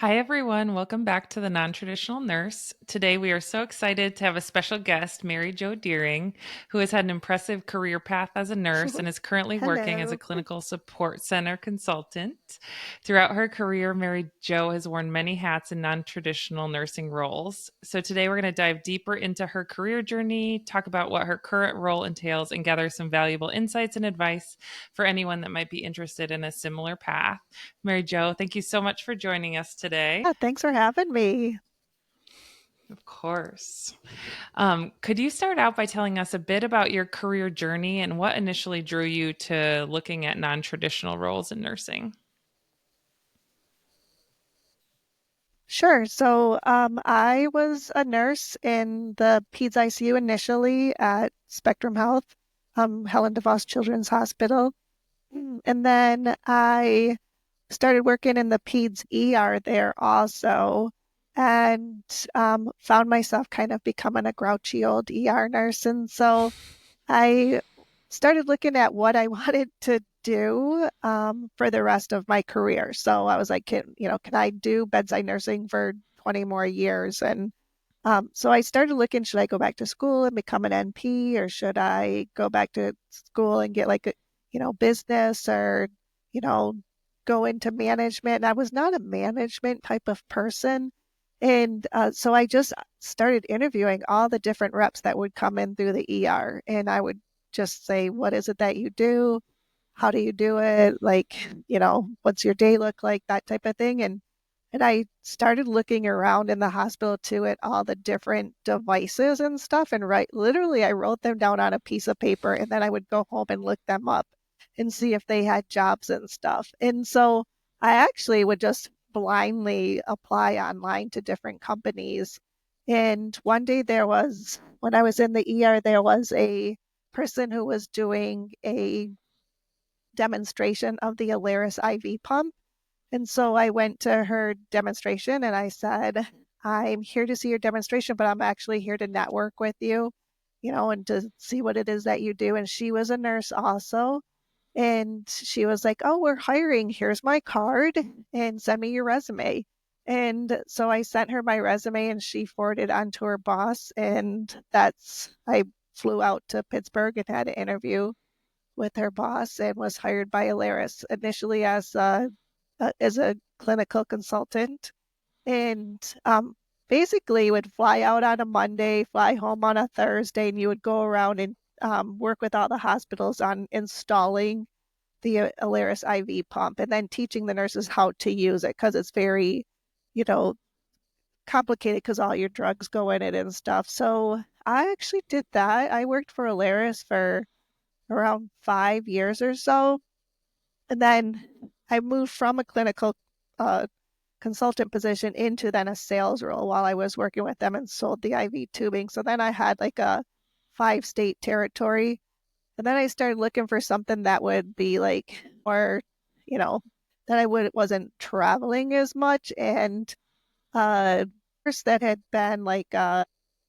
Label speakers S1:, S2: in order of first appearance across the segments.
S1: Hi, everyone. Welcome back to the Nontraditional Nurse. Today, we are so excited to have a special guest, Mary Jo Deering, who has had an impressive career path as a nurse and is currently working as a
S2: Hello.
S1: clinical support center consultant. Throughout her career, Mary Jo has worn many hats in non-traditional nursing roles. So, today, we're going to dive deeper into her career journey, talk about what her current role entails, and gather some valuable insights and advice for anyone that might be interested in a similar path. Mary Jo, thank you so much for joining us today.
S2: Yeah, thanks for having me.
S1: Of course. Could you start out by telling us a bit about your career journey and what initially drew you to looking at non traditional roles in nursing?
S2: Sure. I was a nurse in the Peds ICU initially at Spectrum Health, Helen DeVos Children's Hospital. And then I started working in the Peds ER there also, and found myself kind of becoming a grouchy old ER nurse. And so I started looking at what I wanted to do for the rest of my career. So I was like, can I do bedside nursing for 20 more years? And so I started looking, should I go back to school and become an NP, or should I go back to school and get like business, or, you know, go into management? And I was not a management type of person. And so I just started interviewing all the different reps that would come in through the ER. And I would just say, what is it that you do? How do you do it? Like, what's your day look like? That type of thing. And I started looking around in the hospital too at all the different devices and stuff. And literally, I wrote them down on a piece of paper, and then I would go home and look them up and see if they had jobs and stuff. And so I actually would just blindly apply online to different companies. And one day when I was in the ER, there was a person who was doing a demonstration of the Alaris IV pump. And so I went to her demonstration and I said, I'm here to see your demonstration, but I'm actually here to network with you, and to see what it is that you do. And she was a nurse also. And she was like, oh, we're hiring. Here's my card and send me your resume. And so I sent her my resume and she forwarded on to her boss. And I flew out to Pittsburgh and had an interview with her boss and was hired by Alaris initially as a clinical consultant, and basically would fly out on a Monday, fly home on a Thursday, and you would go around and work with all the hospitals on installing the Alaris IV pump, and then teaching the nurses how to use it, because it's very, you know, complicated because all your drugs go in it and stuff. So I actually did that. I worked for Alaris for around 5 years or so. And then I moved from a clinical uh, consultant position into then a sales role while I was working with them and sold the IV tubing. So then I had like a 5 state territory. And then I started looking for something that would be like more, you know, that wasn't traveling as much. And nurse that had been like a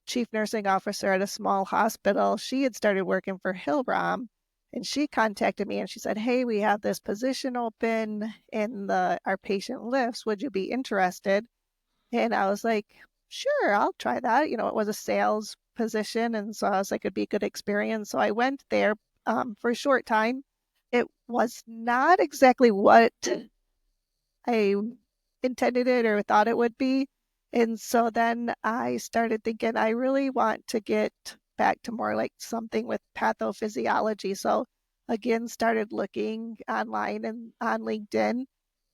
S2: chief nursing officer at a small hospital, she had started working for Hillrom, and she contacted me and she said, hey, we have this position open in the our patient lifts. Would you be interested? And I was like, sure, I'll try that. It was a sales position. And so I was like, it'd be a good experience. So I went there for a short time. It was not exactly what I intended it or thought it would be. And so then I started thinking, I really want to get back to more like something with pathophysiology. So again, started looking online and on LinkedIn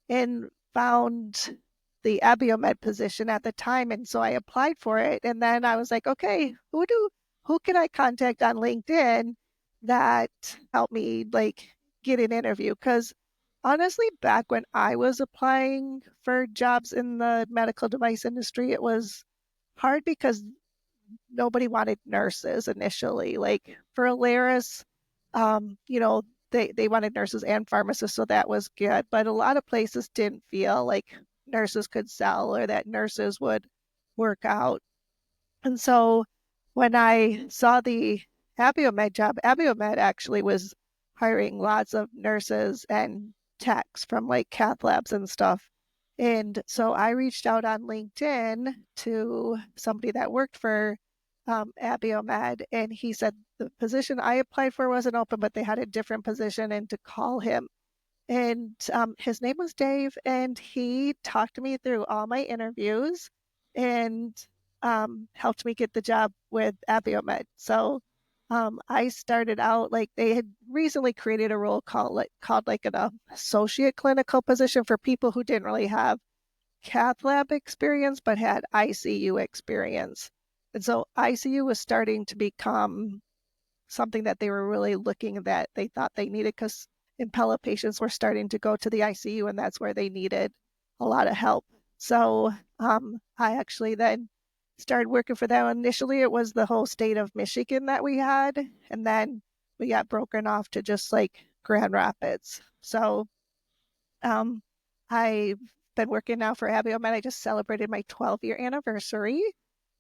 S2: and found the Abiomed position at the time. And so I applied for it. And then I was like, okay, who can I contact on LinkedIn that helped me like get an interview? Because honestly, back when I was applying for jobs in the medical device industry, it was hard because nobody wanted nurses initially. Like for Alaris, they wanted nurses and pharmacists, so that was good. But a lot of places didn't feel like nurses could sell or that nurses would work out. And so when I saw the Abiomed job, Abiomed actually was hiring lots of nurses and techs from like cath labs and stuff. And so I reached out on LinkedIn to somebody that worked for Abiomed, and he said the position I applied for wasn't open, but they had a different position and to call him. And his name was Dave, and he talked me through all my interviews and helped me get the job with Abiomed. So I started out like they had recently created a role called like an associate clinical position for people who didn't really have cath lab experience but had ICU experience. And so ICU was starting to become something that they were really looking that they thought they needed because Impella patients were starting to go to the ICU and that's where they needed a lot of help. So I actually then started working for them. Initially, it was the whole state of Michigan that we had, and then we got broken off to just like Grand Rapids. So um, I've been working now for Abiomed. I just celebrated my 12-year anniversary.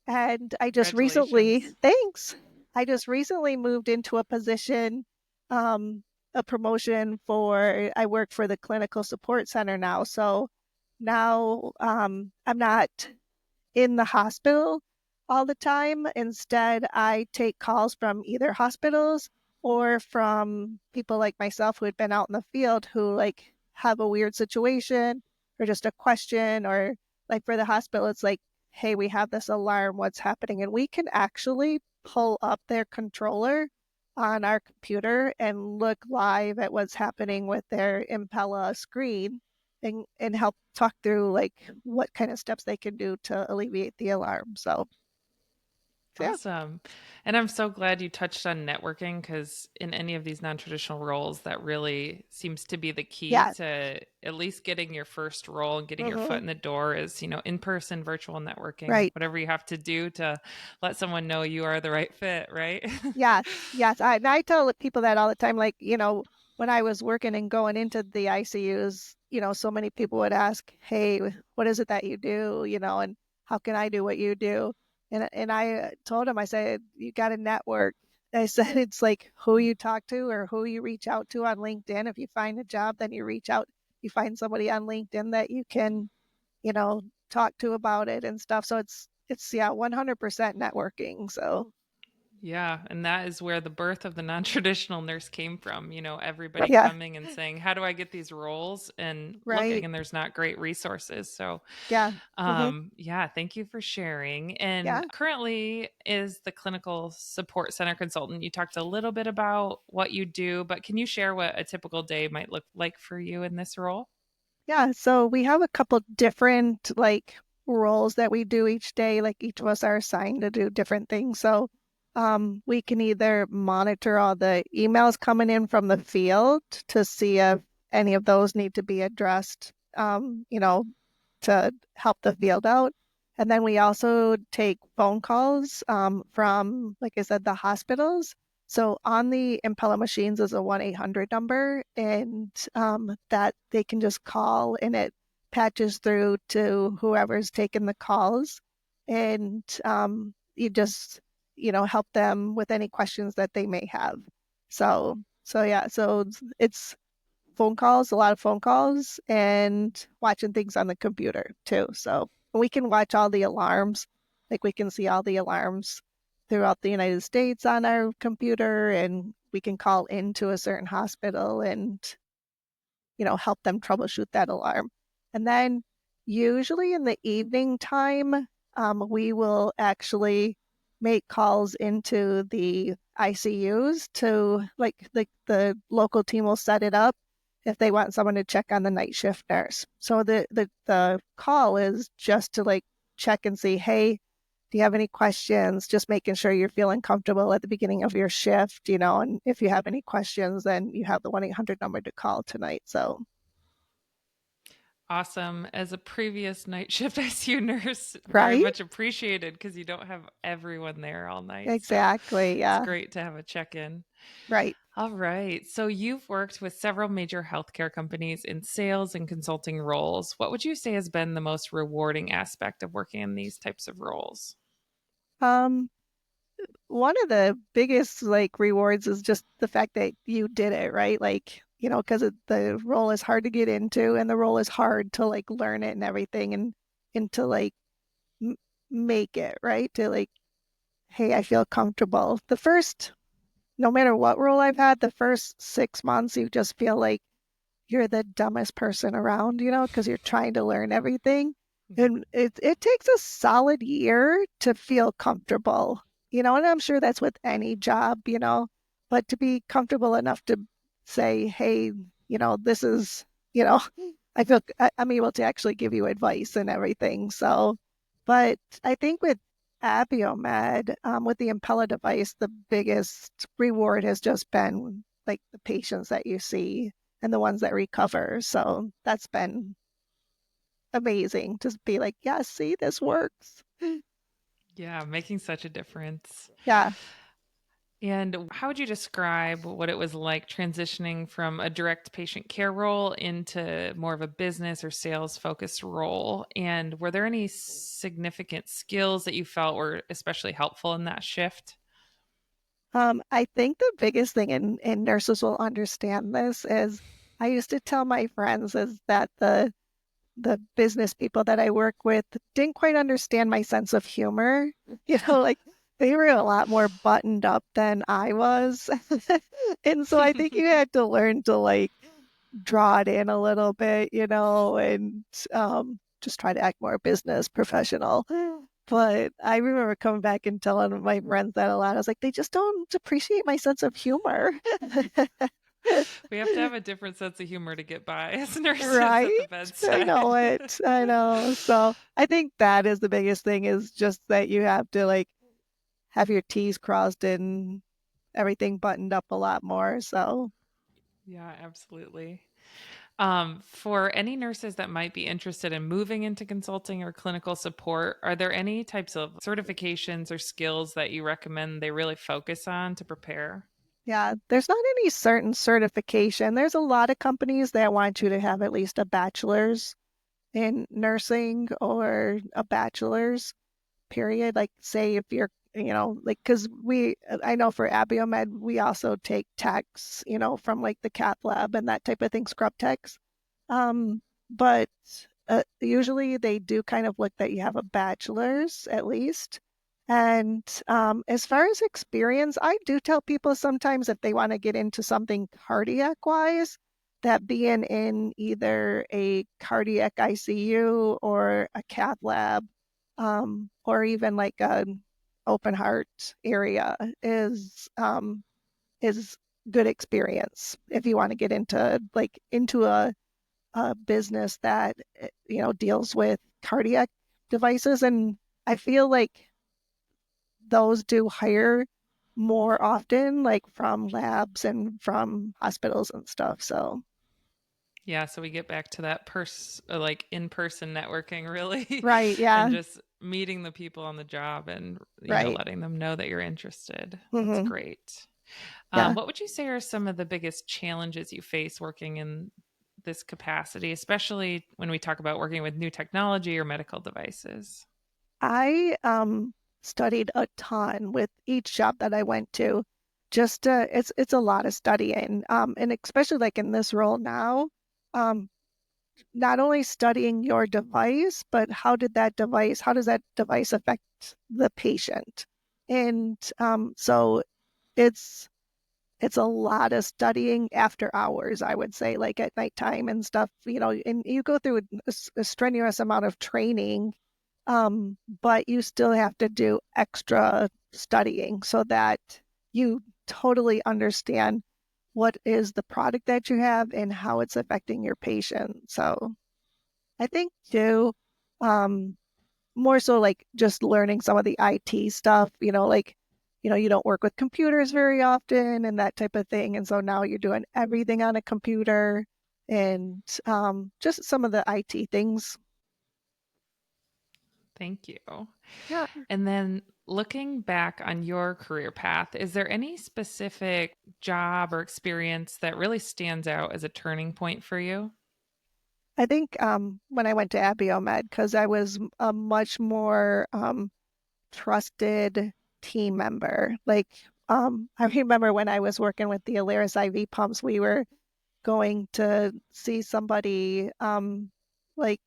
S2: And I just recently,
S1: Congratulations.
S2: thanks. I just recently moved into a position, um, a promotion for, I work for the clinical support center now. So now I'm not in the hospital all the time. Instead, I take calls from either hospitals or from people like myself who had been out in the field who like have a weird situation or just a question, or like for the hospital, it's like, hey, we have this alarm, what's happening? And we can actually pull up their controller on our computer and look live at what's happening with their Impella screen and help talk through like what kind of steps they can do to alleviate the alarm. So yeah,
S1: Awesome. And I'm so glad you touched on networking because in any of these non traditional roles, that really seems to be the key
S2: yeah,
S1: to at least getting your first role and getting your foot
S2: hmm,
S1: in the door is, in person, virtual networking,
S2: right.
S1: whatever you have to do to let someone know you are the right fit, right?
S2: Yes, yes. I tell people that all the time. Like, when I was working and going into the ICUs, so many people would ask, "Hey, what is it that you do?" And how can I do what you do? And I told them, I said, "You got to network." I said, "It's like who you talk to or who you reach out to on LinkedIn. If you find a job, then you reach out. You find somebody on LinkedIn that you can, you know, talk to about it and stuff." So it's yeah, 100% networking. So
S1: Yeah, and that is where the birth of the non-traditional nurse came from. Everybody
S2: yeah.
S1: coming and saying, "How do I get these roles?" and looking,
S2: Right.
S1: and there's not great resources. So,
S2: Yeah. Hmm.
S1: yeah, thank you for sharing. And
S2: Yeah.
S1: currently is the clinical support center consultant. You talked a little bit about what you do, but can you share what a typical day might look like for you in this role?
S2: Yeah. So we have a couple different like roles that we do each day. Like each of us are assigned to do different things. So we can either monitor all the emails coming in from the field to see if any of those need to be addressed, to help the field out. And then we also take phone calls from, like I said, the hospitals. So on the Impella machines is a 1-800 number, and that they can just call and it patches through to whoever's taking the calls. And you just, help them with any questions that they may have. So yeah, so it's phone calls, a lot of phone calls, and watching things on the computer too. So we can watch all the alarms, like we can see all the alarms throughout the United States on our computer, and we can call into a certain hospital and help them troubleshoot that alarm. And then usually in the evening time, we will actually make calls into the ICUs to like the local team will set it up if they want someone to check on the night shift nurse. So the call is just to like check and see, hey, do you have any questions? Just making sure you're feeling comfortable at the beginning of your shift, and if you have any questions, then you have the 1-800 number to call tonight. So,
S1: Awesome. As a previous night shift ICU nurse, very
S2: right?
S1: much appreciated because you don't have everyone there all night. So
S2: Exactly.
S1: it's
S2: Yeah.
S1: great to have a check in.
S2: Right.
S1: All right. So you've worked with several major healthcare companies in sales and consulting roles. What would you say has been the most rewarding aspect of working in these types of roles?
S2: Um, One of the biggest like rewards is just the fact that you did it, right? Like because the role is hard to get into and the role is hard to like learn it and everything and to like m make it, right? To like, hey, I feel comfortable. No matter what role I've had, the first 6 months, you just feel like you're the dumbest person around, because you're trying to learn everything. And it takes a solid year to feel comfortable, and I'm sure that's with any job, but to be comfortable enough to say, hey, this is, you know, I feel I'm able to actually give you advice and everything. So, but I think with Abiomed, with the Impella device, the biggest reward has just been like the patients that you see and the ones that recover. So that's been amazing to be like, yeah, see, this works.
S1: Yeah, making such a difference.
S2: Yeah.
S1: And how would you describe what it was like transitioning from a direct patient care role into more of a business or sales focused role? And were there any significant skills that you felt were especially helpful in that shift?
S2: I think the biggest thing, and nurses will understand this, is I used to tell my friends is that the business people that I work with didn't quite understand my sense of humor. Like they were a lot more buttoned up than I was. And so I think you had to learn to like draw it in a little bit, and just try to act more business professional. But I remember coming back and telling my friends that a lot. I was like, they just don't appreciate my sense of humor.
S1: We have to have a different sense of humor to get by as nurses at the
S2: Right? I know
S1: bedside.
S2: it. I know. So I think that is the biggest thing is just that you have to like have your T's crossed and everything buttoned up a lot more. So
S1: Yeah, absolutely. For any nurses that might be interested in moving into consulting or clinical support, are there any types of certifications or skills that you recommend they really focus on to prepare?
S2: yeah, there's not any certain certification. There's a lot of companies that want you to have at least a bachelor's in nursing or a bachelor's period. Like, say, if you're, like, because I know for Abiomed, we also take techs, from like the cath lab and that type of thing, scrub techs. But usually they do kind of look that you have a bachelor's at least. And as far as experience, I do tell people sometimes if they want to get into something cardiac wise, that being in either a cardiac ICU or a cath lab, or even like an open heart area is good experience if you want to get into a business that deals with cardiac devices. And I feel like those do hire more often, like from labs and from hospitals and stuff. So
S1: Yeah, so we get back to that like in-person networking really
S2: right,
S1: and
S2: yeah,
S1: just meeting the people on the job and
S2: right.
S1: letting them know that you're interested. That's
S2: Hmm.
S1: great.
S2: Yeah.
S1: What would you say are some of the biggest challenges you face working in this capacity, especially when we talk about working with new technology or medical devices?
S2: I studied a ton with each job that I went to. Just it's a lot of studying. And especially like in this role now, um, not only studying your device, but how does that device affect the patient? And so it's it's a lot of studying after hours, I would say, like at nighttime and stuff, and you go through a strenuous amount of training, but you still have to do extra studying so that you totally understand what is the product that you have and how it's affecting your patient. So I think too, um, more so like just learning some of the IT stuff, like, you don't work with computers very often and that type of thing. And so now you're doing everything on a computer and just some of the IT things.
S1: Thank you.
S2: Yeah.
S1: And then looking back on your career path, is there any specific job or experience that really stands out as a turning point for you?
S2: I think when I went to Abiomed, because I was a much more trusted team member. Like, I remember when I was working with the Alaris IV pumps, we were going to see somebody, like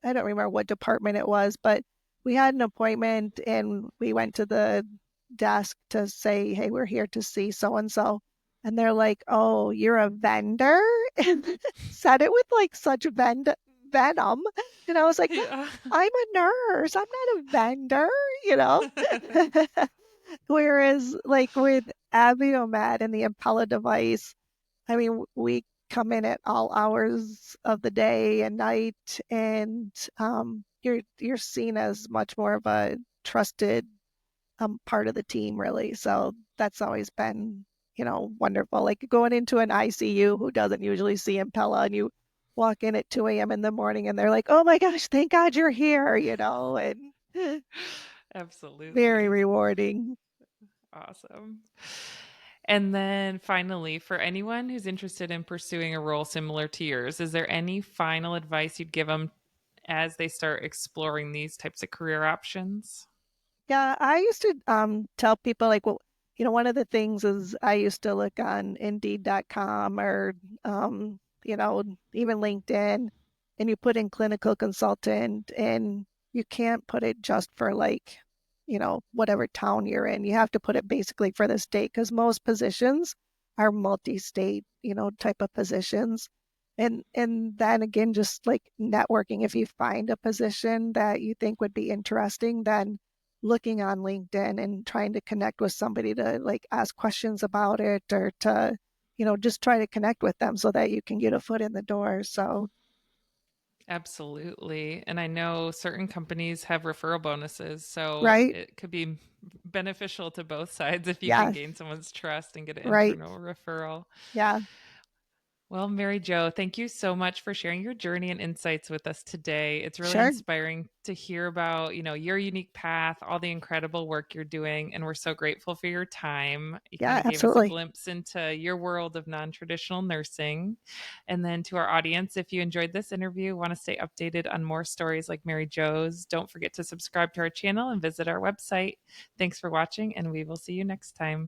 S2: I don't remember what department it was, but we had an appointment and we went to the desk to say, hey, we're here to see so and so. And they're like, oh, you're a vendor? And said it with like such venom. And I was like,
S1: Yeah.
S2: I'm a nurse. I'm not a vendor, you know? Whereas, like with Abiomed and the Impella device, I mean, we come in at all hours of the day and night, and you're seen as much more of a trusted part of the team, really. So that's always been, wonderful. Like going into an ICU who doesn't usually see Impella, and you walk in at 2 a.m. in the morning, and they're like, "Oh my gosh, thank God you're here," and very
S1: Absolutely.
S2: rewarding.
S1: Awesome. And then finally, for anyone who's interested in pursuing a role similar to yours, is there any final advice you'd give them as they start exploring these types of career options?
S2: Yeah, I used to tell people like, well, one of the things is I used to look on Indeed.com or even LinkedIn, and you put in clinical consultant, and you can't put it just for like, whatever town you're in. You have to put it basically for the state because most positions are multi-state, type of positions. And then again, just like networking, if you find a position that you think would be interesting, then looking on LinkedIn and trying to connect with somebody to like ask questions about it or to, just try to connect with them so that you can get a foot in the door. So,
S1: Absolutely. And I know certain companies have referral bonuses, so
S2: right.
S1: it could be beneficial to both sides if you can
S2: Yeah.
S1: gain someone's trust and get an
S2: Right.
S1: internal referral.
S2: Yeah.
S1: Well, Mary Jo, thank you so much for sharing your journey and insights with us today. It's really
S2: Sure.
S1: inspiring to hear about, your unique path, all the incredible work you're doing, and we're so grateful for your time. You kind
S2: Yeah,
S1: of gave us a
S2: absolutely.
S1: glimpse into your world of non-traditional nursing. And then to our audience, if you enjoyed this interview, want to stay updated on more stories like Mary Jo's, don't forget to subscribe to our channel and visit our website. Thanks for watching, and we will see you next time.